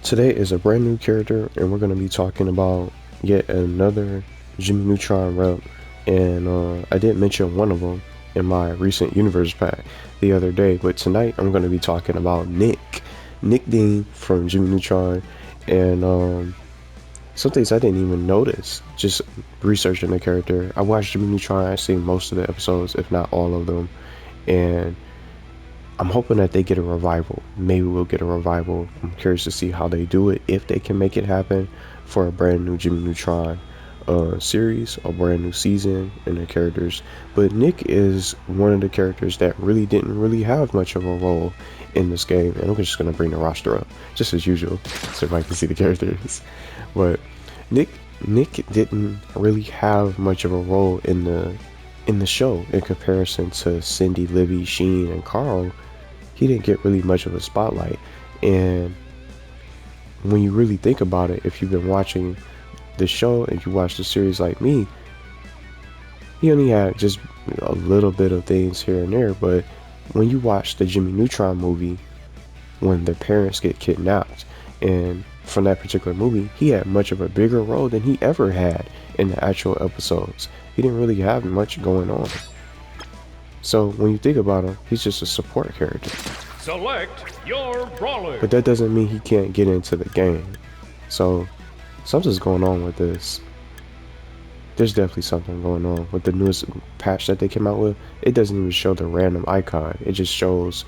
Today is a brand new character, and we're going to be talking about yet another Jimmy Neutron rep. And I did mention one of them in my recent universe pack the other day, but tonight I'm going to be talking about Nick Dean from Jimmy Neutron. And some things I didn't even notice just researching the character. I watched Jimmy Neutron, I've seen most of the episodes, if not all of them, and I'm hoping that they get a revival. Maybe we'll get a revival. I'm curious to see how they do it, if they can make it happen for a brand new Jimmy Neutron series, a brand new season and their characters. But Nick is one of the characters that didn't really have much of a role in this game, and I'm just gonna bring the roster up just as usual so everybody can see the characters. But Nick didn't really have much of a role in the show in comparison to Cindy, Livy, Sheen, and Carl. He didn't get really much of a spotlight. And when you really think about it, if you've been watching the show and you watch the series like me, he only had just a little bit of things here and there. But when you watch the Jimmy Neutron movie, when their parents get kidnapped, and from that particular movie, he had much of a bigger role than he ever had in the actual episodes. He didn't really have much going on. So when you think about him, he's just a support character. Select your brawler. But that doesn't mean he can't get into the game. So something's going on with this. There's definitely something going on with the newest patch that they came out with. It doesn't even show the random icon. It just shows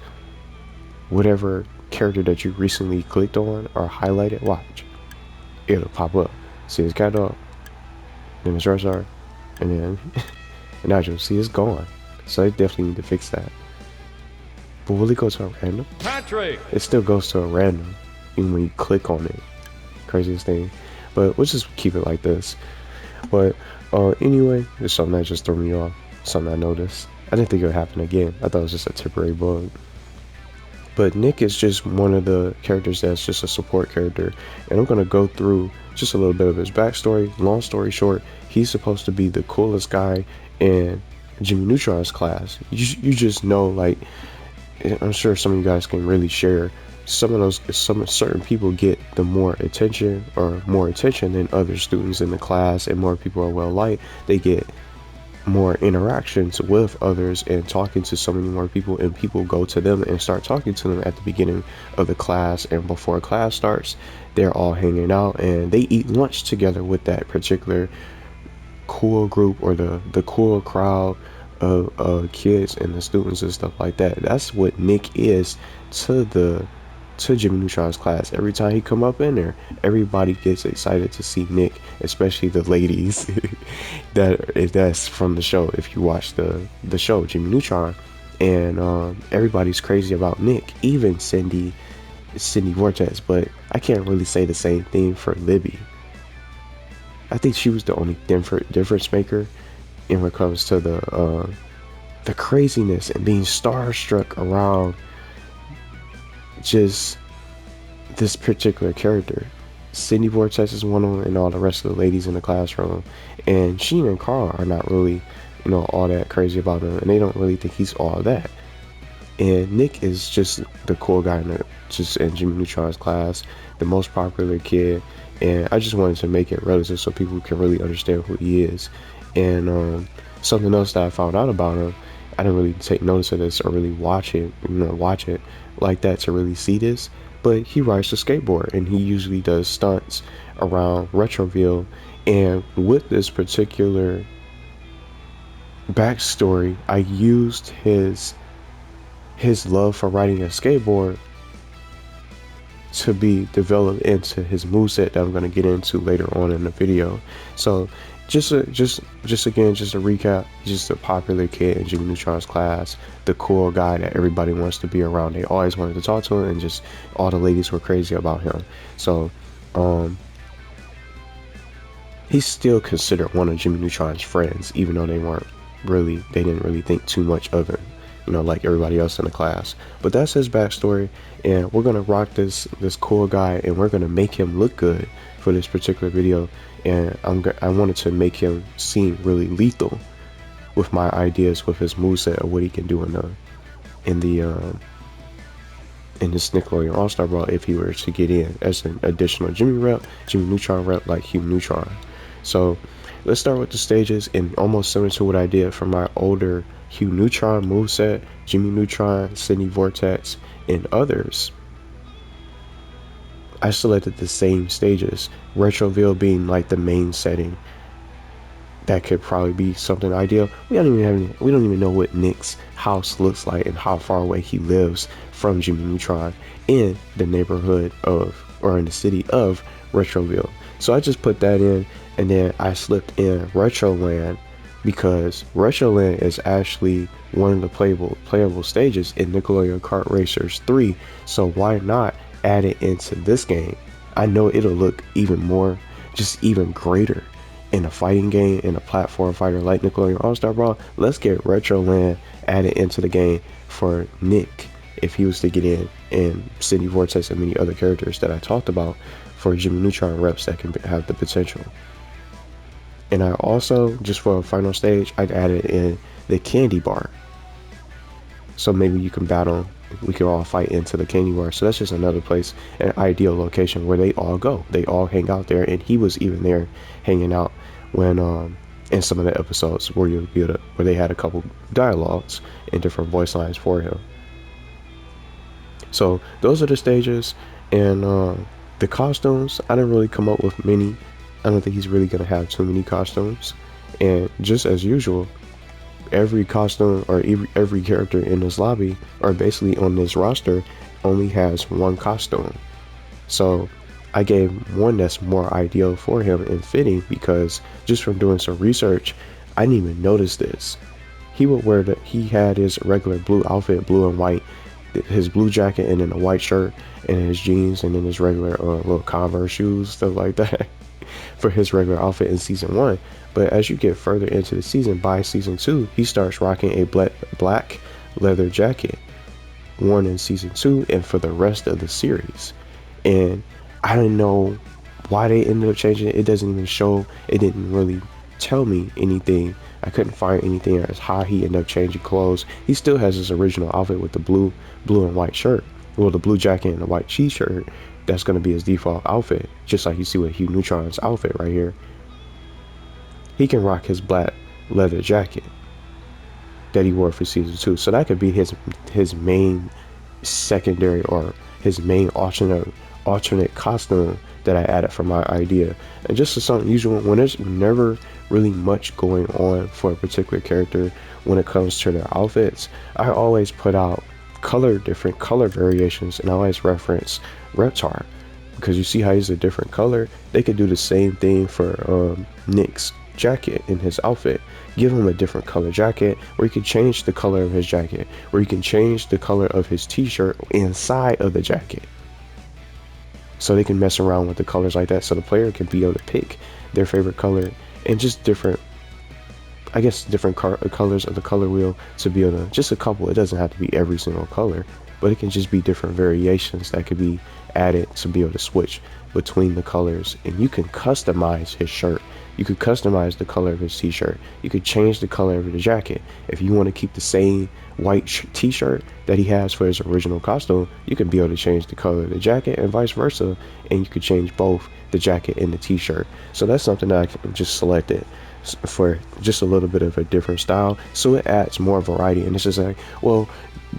whatever character that you recently clicked on or highlighted. Watch, it'll pop up. See his cat dog, then his Charizard, and then and now you'll see it's gone. So they definitely need to fix that. But will it go to a random? Patrick. It still goes to a random even when you click on it. Craziest thing. But we'll just keep it like this. But anyway, it's something that just threw me off. Something I noticed. I didn't think it would happen again. I thought it was just a temporary bug. But Nick is just one of the characters that's just a support character. And I'm going to go through just a little bit of his backstory. Long story short, he's supposed to be the coolest guy in Jimmy Neutron's class. You just know, like, I'm sure some of you guys can really share some certain people get the more attention than other students in the class, and more people are well liked. They get more interactions with others and talking to so many more people, and people go to them and start talking to them at the beginning of the class, and before class starts they're all hanging out and they eat lunch together with that particular cool group or the cool crowd of kids and the students and stuff like that. That's what Nick is to Jimmy Neutron's class. Every time he come up in there, everybody gets excited to see Nick, especially the ladies that's from the show. If you watch the show Jimmy Neutron, and everybody's crazy about Nick, even Cindy Vortex. But I can't really say the same thing for Libby. I think she was the only difference maker in what comes to the craziness and being starstruck around just this particular character. Cindy Vortex is one of them, and all the rest of the ladies in the classroom. And Sheen and Carl are not really, all that crazy about him, and they don't really think he's all that. And Nick is just the cool guy in Jimmy Neutron's class, the most popular kid. And I just wanted to make it relative so people can really understand who he is. And something else that I found out about him, I didn't really take notice of this or really watch it like that to really see this, but he rides a skateboard and he usually does stunts around Retroville. And with this particular backstory, I used his love for riding a skateboard to be developed into his moveset that I'm going to get into later on in the video. So just a recap, just a popular kid in Jimmy Neutron's class, the cool guy that everybody wants to be around. They always wanted to talk to him, and just all the ladies were crazy about him. So he's still considered one of Jimmy Neutron's friends, even though they didn't really think too much of him, like everybody else in the class. But that's his backstory, and we're gonna rock this cool guy, and we're gonna make him look good for this particular video. And I wanted to make him seem really lethal with my ideas with his moveset of what he can do in in this Nickelodeon All-Star Brawl if he were to get in as an additional Jimmy Neutron rep like Hugh Neutron. So let's start with the stages, and almost similar to what I did for my older Hugh Neutron moveset, Jimmy Neutron, Sydney Vortex, and others. I selected the same stages, Retroville being like the main setting. That could probably be something ideal. We don't even know what Nick's house looks like and how far away he lives from Jimmy Neutron in the neighborhood of, or in the city of Retroville. So I just put that in, and then I slipped in Retroland because Retroland is actually one of the playable stages in Nickelodeon Kart Racers 3. So why not add it into this game? I know it'll look even more, just even greater in a fighting game, in a platform fighter like Nickelodeon All-Star Brawl. Let's get Retroland added into the game for Nick if he was to get in, and Sydney Vortex and many other characters that I talked about for Jimmy Neutron reps that can have the potential. And I also, just for a final stage, I added in the candy bar. So maybe you can battle, we can all fight into the candy bar. So that's just another place, an ideal location where they all go. They all hang out there, and he was even there hanging out when in some of the episodes where where they had a couple dialogues and different voice lines for him. So those are the stages, and the costumes, I didn't really come up with many. I don't think he's really gonna have too many costumes, and just as usual, every costume or every character in this lobby, or basically on this roster, only has one costume. So I gave one that's more ideal for him and fitting, because just from doing some research, I didn't even notice this. He would wear he had his regular blue outfit, blue and white, his blue jacket, and then a white shirt, and his jeans, and then his regular little Converse shoes, stuff like that for his regular outfit in season 1. But as you get further into the season, by season 2, he starts rocking a black leather jacket worn in season 2 and for the rest of the series. And I don't know why they ended up changing it. It doesn't even show, it didn't really tell me anything. I couldn't find anything as how he ended up changing clothes. He still has his original outfit with the blue and white shirt. Well, the blue jacket and the white t-shirt. That's going to be his default outfit, just like you see with Hugh Neutron's outfit right here. He can rock his black leather jacket that he wore for season 2. So that could be his main secondary, or his main alternate costume that I added for my idea. And just as something usual, when there's never really much going on for a particular character when it comes to their outfits, I always put out different color variations, and I always reference Reptar, because you see how he's a different color. They could do the same thing for Nick's jacket in his outfit. Give him a different color jacket, or you can change the color of his jacket, or you can change the color of his t-shirt inside of the jacket. So they can mess around with the colors like that, so the player can be able to pick their favorite color, and just different, I guess, different colors of the color wheel to be able to, just a couple. It doesn't have to be every single color, but it can just be different variations that could be added to be able to switch between the colors. And you can customize his shirt. You could customize the color of his t-shirt. You could change the color of the jacket. If you want to keep the same white t-shirt that he has for his original costume, you can be able to change the color of the jacket, and vice versa. And you could change both the jacket and the t-shirt. So that's something that I can just selected for just a little bit of a different style, so it adds more variety. And it's just like, well,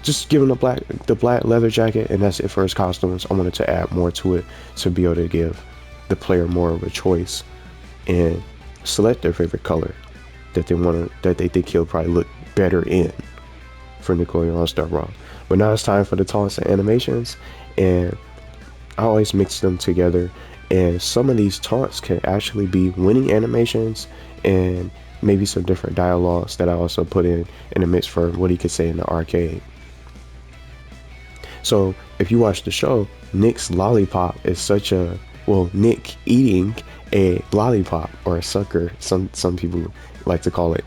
just give him the black leather jacket and that's it for his costumes. I wanted to add more to it to be able to give the player more of a choice and select their favorite color that they think he'll probably look better in for Nickelodeon All-Star Brawl. But now it's time for the taunts and animations, and I always mix them together. And some of these taunts can actually be winning animations, and maybe some different dialogues that I also put in the mix for what he could say in the arcade. So if you watch the show, Nick's lollipop is such a, well, Nick eating a lollipop, or a sucker, some people like to call it.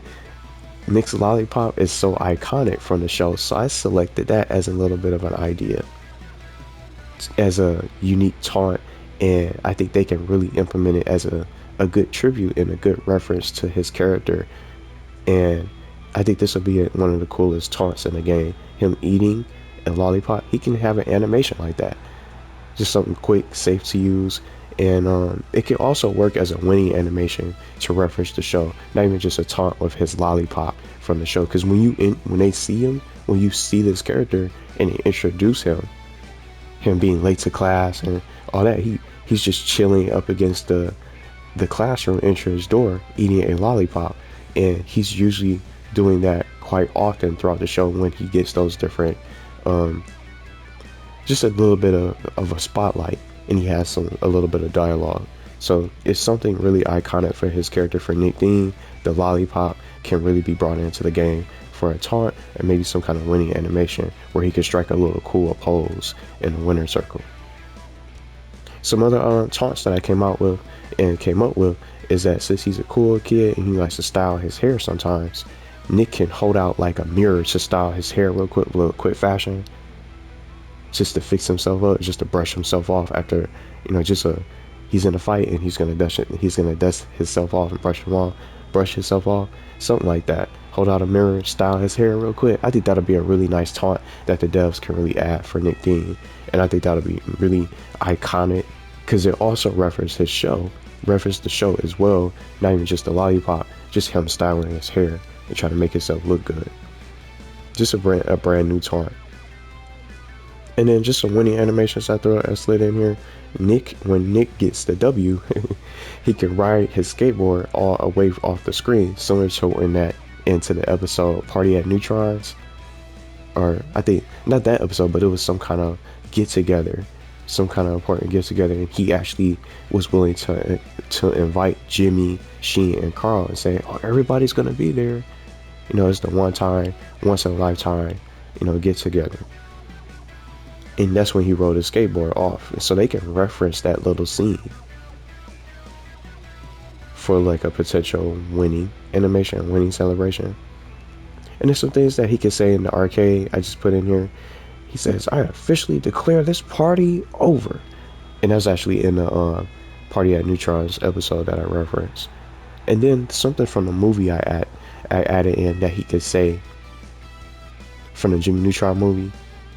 Nick's lollipop is so iconic from the show, so I selected that as a little bit of an idea, as a unique taunt, and I think they can really implement it as a good tribute and a good reference to his character. And I think this will be one of the coolest taunts in the game, him eating and Lollipop, he can have an animation like that. Just something quick, safe to use, and it can also work as a winning animation to reference the show, not even just a taunt with his Lollipop from the show. Because when they see him, when you see this character and they introduce him being late to class and all that, he's just chilling up against the classroom entrance door eating a lollipop, and he's usually doing that quite often throughout the show when he gets those different just a little bit of a spotlight, and he has a little bit of dialogue. So it's something really iconic for his character. For Nick Dean, the lollipop can really be brought into the game for a taunt and maybe some kind of winning animation where he can strike a little cool pose in the winner circle. Some other taunts that I came up with is that since he's a cool kid and he likes to style his hair sometimes, Nick can hold out like a mirror to style his hair real quick fashion, just to fix himself up, just to brush himself off after, he's in a fight and he's gonna dust himself off and brush himself off, something like that. Hold out a mirror, style his hair real quick. I think that'll be a really nice taunt that the devs can really add for Nick Dean, and I think that'll be really iconic because it also references the show as well, not even just the lollipop, just him styling his hair and trying to make himself look good. Just a brand new taunt. And then just some winning animations I slid in here. When Nick gets the W, he can ride his skateboard all away off the screen, similar to into the episode Party at Neutron's, or I think not that episode, but it was some kind of important get together, and he actually was willing to invite Jimmy, Sheen, and Carl and say, "Oh, everybody's gonna be there." It's the once in a lifetime, get together. And that's when he rode his skateboard off. So they can reference that little scene for like a potential winning animation, winning celebration. And there's some things that he can say in the arcade. I just put in here. He says, "I officially declare this party over." And that's actually in the Party at Neutron's episode that I referenced. And then something from the movie I added in that he could say from the Jimmy Neutron movie.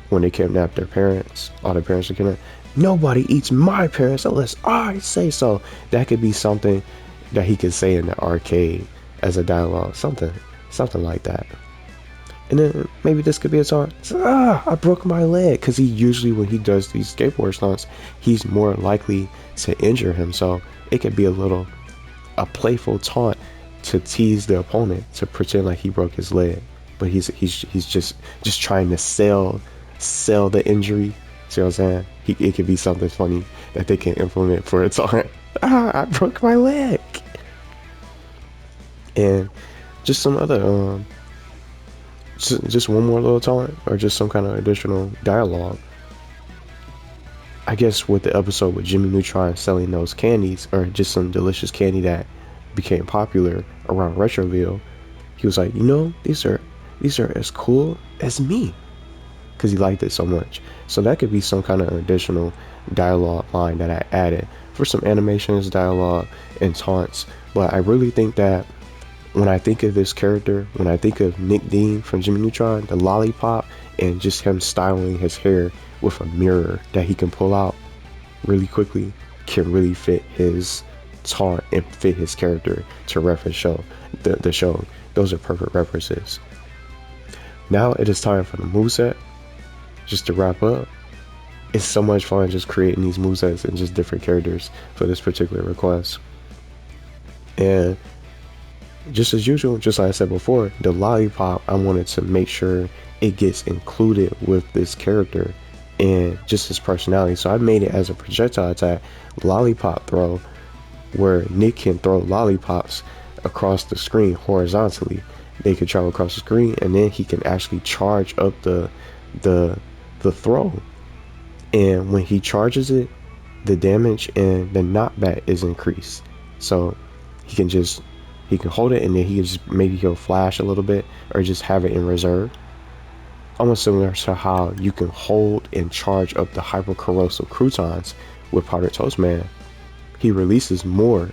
When they kidnapped their parents, all their parents are kidnapped. "Nobody eats my parents unless I say so." That could be something that he could say in the arcade as a dialogue, something like that. And then maybe this could be a taunt. "I broke my leg," because he usually, when he does these skateboard stunts, he's more likely to injure himself. It could be a playful taunt to tease the opponent, to pretend like he broke his leg, but he's just trying to sell the injury. See what I'm saying? It could be something funny that they can implement for a taunt. "I broke my leg." And just some other just one more little taunt, or just some kind of additional dialogue. I guess with the episode with Jimmy Neutron selling those candies, or just some delicious candy that became popular around Retroville, he was like, these are as cool as me, because he liked it so much. So that could be some kind of additional dialogue line that I added for some animations, dialogue, and taunts. But I really think that when I think of this character, when I think of Nick Dean from Jimmy Neutron, the lollipop, and just him styling his hair with a mirror that he can pull out really quickly, can really fit his taunt and fit his character to reference the show. Those are perfect references. Now it is time for the moveset. Just to wrap up, it's so much fun just creating these movesets and just different characters for this particular request. And just as usual, just like I said before, the lollipop, I wanted to make sure it gets included with this character and just his personality. So I made it as a projectile attack lollipop throw, where Nick can throw lollipops across the screen horizontally. They can travel across the screen, and then he can actually charge up the throw, and when he charges it, the damage and the knockback is increased. So he can hold it, and then he'll flash a little bit, or just have it in reserve, almost similar to how you can hold and charge up the hyper corrosive croutons with Powdered Toast Man. He releases more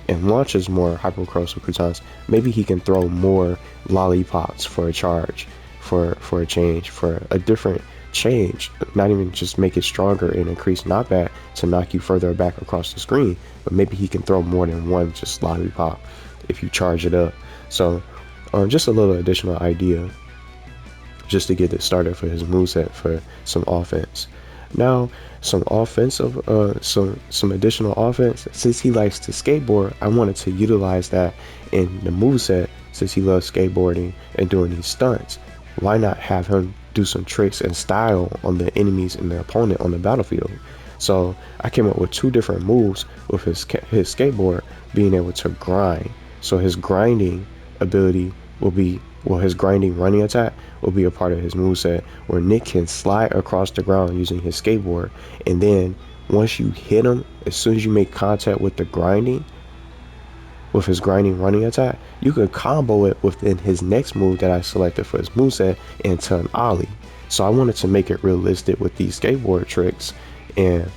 and launches more hyper corrosive croutons. Maybe he can throw more lollipops for a charge, for a change, for a different change, not even just make it stronger and increase knockback to knock you further back across the screen, but maybe he can throw more than one just lollipop if you charge it up. So just a little additional idea just to get it started for his moveset for some offense. Now, some offensive, some additional offense. Since he likes to skateboard, I wanted to utilize that in the moveset. Since he loves skateboarding and doing these stunts, why not have him do some tricks and style on the enemies and the opponent on the battlefield? So I came up with 2 different moves with his skateboard being able to grind. So his grinding ability will be, well, his grinding running attack will be a part of his moveset, where Nick can slide across the ground using his skateboard, and then once you hit him, as soon as you make contact with the grinding, with his grinding running attack, you could combo it within his next move that I selected for his moveset into an ollie. So I wanted to make it realistic with these skateboard tricks and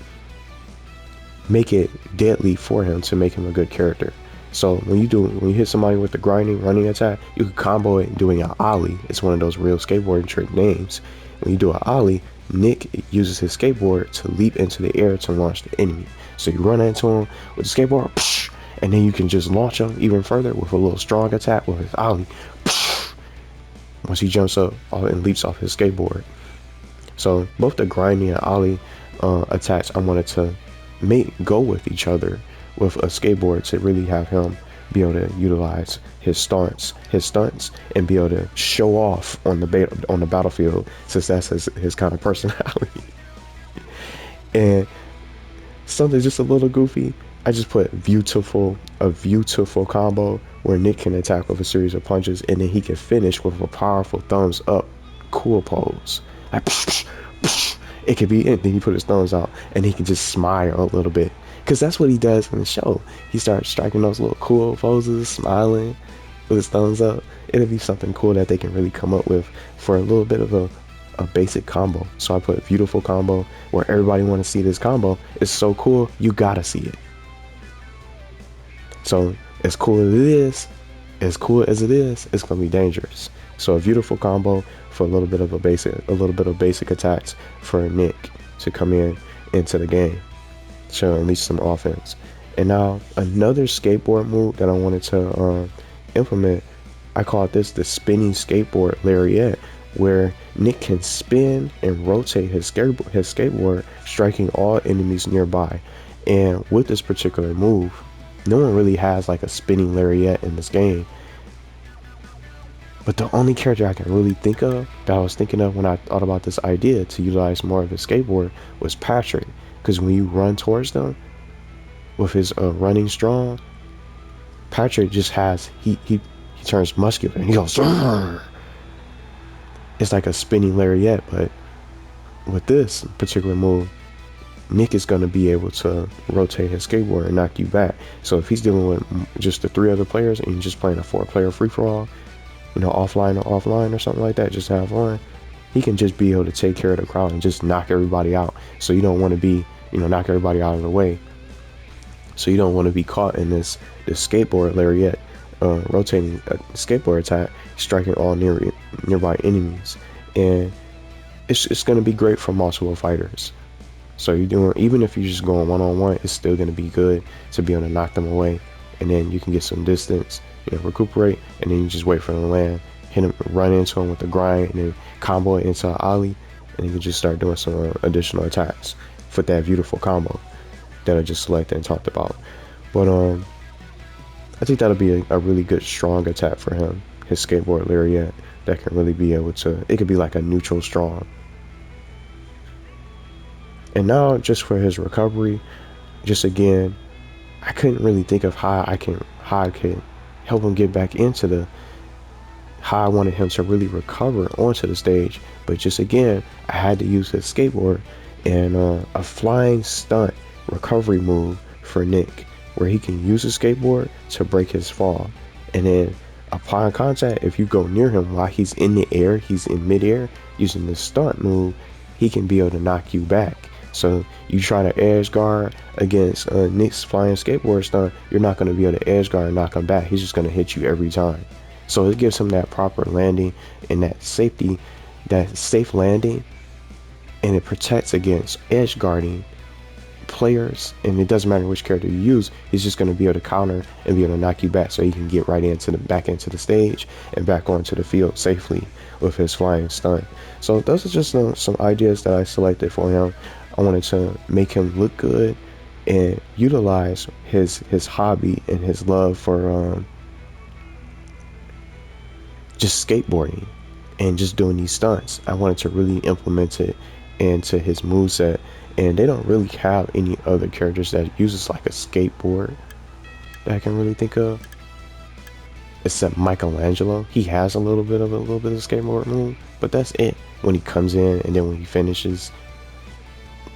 make it deadly for him to make him a good character. So when you hit somebody with the grinding running attack, you can combo it doing an ollie. It's one of those real skateboarding trick names. When you do an ollie, Nick uses his skateboard to leap into the air to launch the enemy. So you run into him with the skateboard, and then you can just launch him even further with a little strong attack with his ollie. Once he jumps up and leaps off his skateboard. So both the grinding and ollie attacks, I wanted to go with each other with a skateboard to really have him be able to utilize his stunts, and be able to show off on the battlefield, since that's his kind of personality. And something just a little goofy, I just put a beautiful combo where Nick can attack with a series of punches, and then he can finish with a powerful thumbs up cool pose. Like, it could be, and then he put his thumbs out, and he can just smile a little bit, because that's what he does in the show. He starts striking those little cool poses, smiling with his thumbs up. It'll be something cool that they can really come up with for a little bit of a basic combo. So I put a beautiful combo where everybody want to see this combo. It's so cool, you gotta see it. So as cool as it is, it's gonna be dangerous. So a beautiful combo for a little bit of basic attacks for Nick to come into the game, show at least some offense. And now another skateboard move that I wanted to implement, I call this the spinning skateboard lariat, where Nick can spin and rotate his skateboard, striking all enemies nearby. And with this particular move, no one really has like a spinning lariat in this game. But the only character I can really think of, that I was thinking of when I thought about this idea to utilize more of his skateboard, was Patrick. Because when you run towards them with his running strong, Patrick just has, he turns muscular and he goes, "Rrr." It's like a spinning lariat. But with this particular move, Nick is going to be able to rotate his skateboard and knock you back. So if he's dealing with just the 3 other players and you're just playing a 4-player free-for-all, offline or something like that, just have fun, he can just be able to take care of the crowd and just knock everybody out. So you don't want to be, knock everybody out of the way. So you don't want to be caught in this skateboard lariat, rotating a skateboard attack, striking all nearby enemies. And it's going to be great for multiple fighters. So even if you're just going one-on-one, it's still going to be good to be able to knock them away. And then you can get some distance, recuperate, and then you just wait for them to land, hit them, run into them with the grind, and then combo it into an ollie, and you can just start doing some additional attacks for that beautiful combo that I just selected and talked about. But I think that'll be a really good strong attack for him, his skateboard lariat, that can really be able to, it could be like a neutral strong. And now just for his recovery, just again, I couldn't really think of how I can help him get back into how I wanted him to really recover onto the stage. But just again, I had to use his skateboard and a flying stunt recovery move for Nick, where he can use his skateboard to break his fall. And then upon contact, if you go near him while he's in the air, he's in midair, using this stunt move, he can be able to knock you back. So you try to edge guard against Nick's flying skateboard stunt, you're not going to be able to edge guard and knock him back. He's just going to hit you every time. So it gives him that proper landing and that safe landing and it protects against edge guarding players, and it doesn't matter which character you use, he's just going to be able to counter and be able to knock you back, so he can get right into the back into the stage and back onto the field safely with his flying stunt. So those are just some ideas that I selected for him. I wanted to make him look good and utilize his hobby and his love for just skateboarding and just doing these stunts. I wanted to really implement it into his moveset, and they don't really have any other characters that uses like a skateboard that I can really think of, except Michelangelo. He has a little bit of skateboard move, but that's it. When he comes in, and then when he finishes,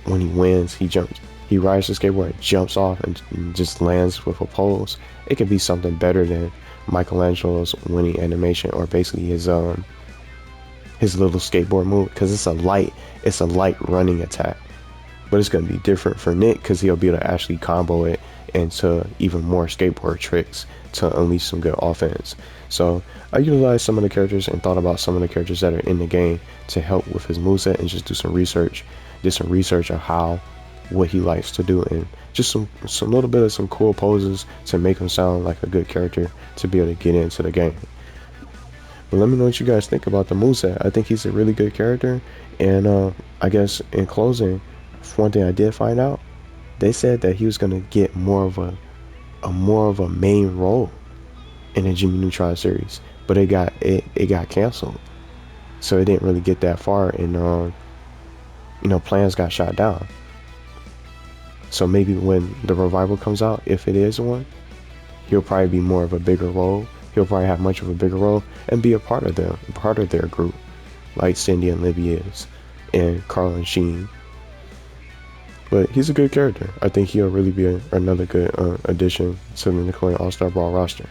when he wins, he rides the skateboard and jumps off and just lands with a pose. It could be something better than Michelangelo's winning animation, or basically his little skateboard move, because it's a light running attack. But it's going to be different for Nick, because he'll be able to actually combo it into even more skateboard tricks to unleash some good offense. So I utilized some of the characters and thought about some of the characters that are in the game to help with his moveset, and just do some research. Did some research on what he likes to do, and just some little bit of some cool poses to make him sound like a good character to be able to get into the game. But let me know what you guys think about the moveset. I think he's a really good character, and I guess in closing, one thing I did find out, they said that he was gonna get more of a main role in the Jimmy Neutron series, but it got canceled, so it didn't really get that far, and plans got shot down. So maybe when the revival comes out, if it is one, he'll probably be more of a bigger role. He'll probably have much of a bigger role and be a part of their group, like Cindy and Libby is, and Carl and Sheen. But he's a good character. I think he'll really be another good addition to the Nickelodeon All-Star Brawl roster.